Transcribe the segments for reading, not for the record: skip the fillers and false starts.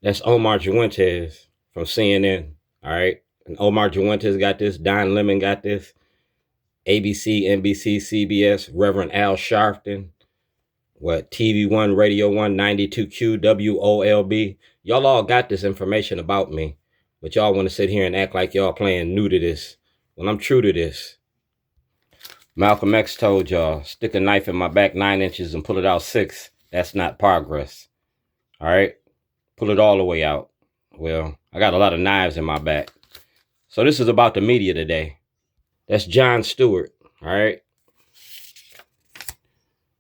That's Omar Jimenez from CNN. All right. And Omar Jimenez got this. Don Lemon got this. ABC, NBC, CBS, Reverend Al Sharpton. What? TV One, Radio One, 92Q, WOLB. Y'all all got this information about me. But y'all want to sit here and act like y'all playing new to this. When I'm true to this. Malcolm X told y'all, stick a knife in my back 9 inches and pull it out 6. That's not progress. All right? Pull it all the way out. Well, I got a lot of knives in my back. So this is about the media today. That's Jon Stewart. All right?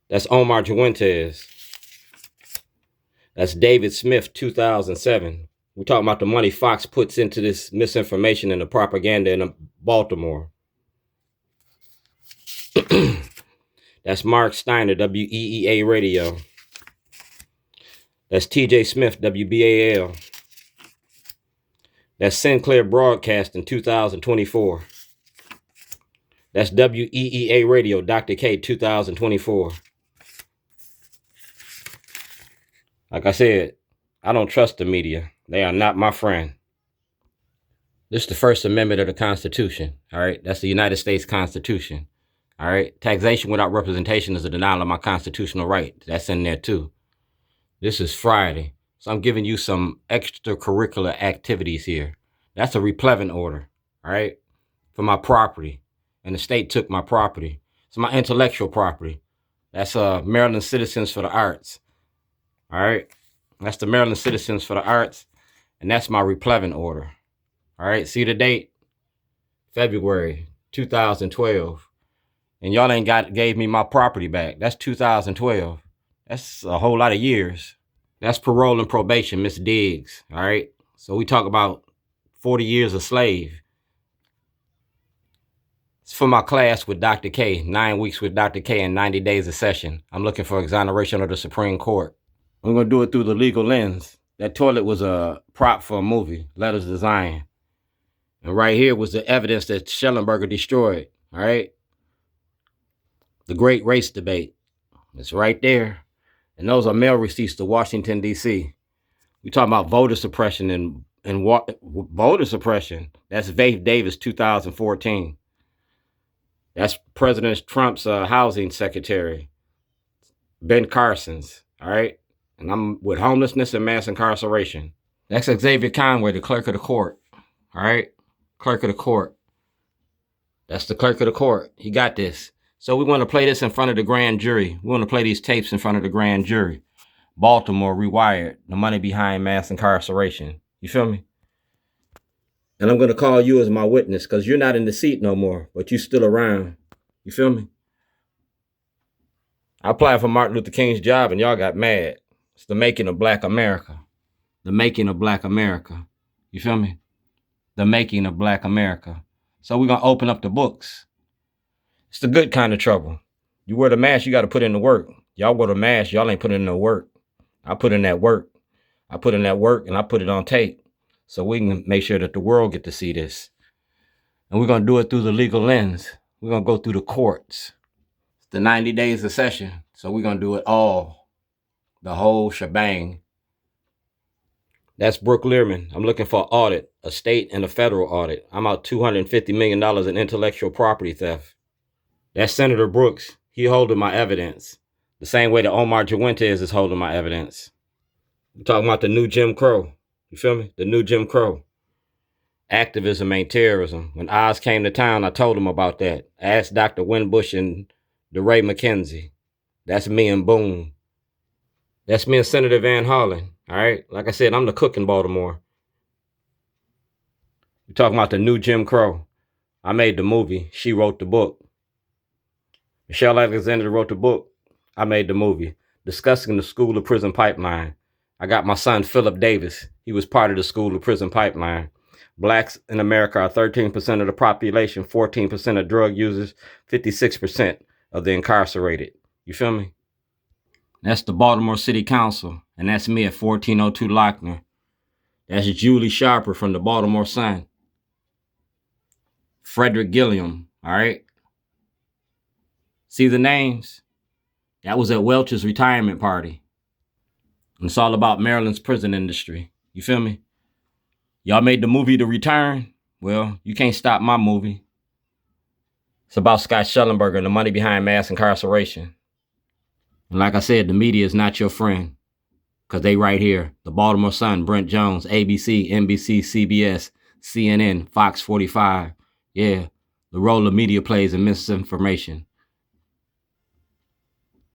That's Omar Jimenez. That's David Smith, 2007. We're talking about the money Fox puts into this misinformation and the propaganda in Baltimore. That's Mark Steiner, WEEA Radio. That's TJ Smith, WBAL. That's Sinclair Broadcasting, 2024. That's WEEA Radio, Dr. K, 2024. Like I said, I don't trust the media. They are not my friend. This is the First Amendment of the Constitution. All right. That's the United States Constitution. All right. Taxation without representation is a denial of my constitutional right. That's in there too. This is Friday. So I'm giving you some extracurricular activities here. That's a replevant order. All right. For my property. And the state took my property. It's my intellectual property. That's Maryland Citizens for the Arts. All right. That's the Maryland Citizens for the Arts. And that's my replevant order. All right. See the date? February 2012. And y'all ain't gave me my property back. That's 2012. That's a whole lot of years. That's parole and probation, Miss Diggs. All right. So we talk about 40 years a slave. It's for my class with Dr. K, 9 weeks with Dr. K and 90 days of session. I'm looking for exoneration of the Supreme Court. I'm going to do it through the legal lens. That toilet was a prop for a movie, Letters to Zion. And right here was the evidence that Schellenberger destroyed. All right. The great race debate. It's right there. And those are mail receipts to Washington, D.C. We talking about voter suppression and voter suppression. That's Faith Davis, 2014. That's President Trump's housing secretary, Ben Karson's. All right. And I'm with homelessness and mass incarceration. That's Xavier Conway, the clerk of the court. All right. Clerk of the court. That's the clerk of the court. He got this. So we want to play this in front of the grand jury. We want to play these tapes in front of the grand jury. Baltimore Rewired, the money behind mass incarceration. You feel me? And I'm going to call you as my witness because you're not in the seat no more, but you still around. You feel me? I applied for Martin Luther King's job and y'all got mad. It's the making of Black America. The making of Black America. You feel me? The making of Black America. So we're going to open up the books. It's the good kind of trouble. You wear the mask, you got to put in the work. Y'all wear the mask, y'all ain't put in no work. I put in that work. I put in that work and I put it on tape. So we can make sure that the world get to see this. And we're going to do it through the legal lens. We're going to go through the courts. It's the 90 days of session. So we're going to do it all. The whole shebang. That's Brooke Learman. I'm looking for an audit, a state and a federal audit. I'm out $250 million in intellectual property theft. That's Senator Brooks. He holding my evidence. The same way that Omar Jimenez is holding my evidence. We're talking about the new Jim Crow. You feel me? The new Jim Crow. Activism ain't terrorism. When Oz came to town, I told him about that. I asked Dr. Winbush and DeRay McKenzie. That's me and Boone. That's me and Senator Van Hollen. All right? Like I said, I'm the cook in Baltimore. We're talking about the new Jim Crow. I made the movie. She wrote the book. Michelle Alexander wrote the book. I made the movie. Discussing the school to prison pipeline. I got my son, Philip Davis. He was part of the school to prison pipeline. Blacks in America are 13% of the population, 14% of drug users, 56% of the incarcerated. You feel me? That's the Baltimore City Council. And that's me at 1402 Lochner. That's Julie Sharper from the Baltimore Sun. Frederick Gilliam. All right. See the names? That was at Welch's retirement party. And it's all about Maryland's prison industry. You feel me? Y'all made the movie The Return. Well, you can't stop my movie. It's about Scott Schellenberger and the money behind mass incarceration. And like I said, the media is not your friend. Because they right here. The Baltimore Sun, Brent Jones, ABC, NBC, CBS, CNN, Fox 45. Yeah, the role the media plays in misinformation.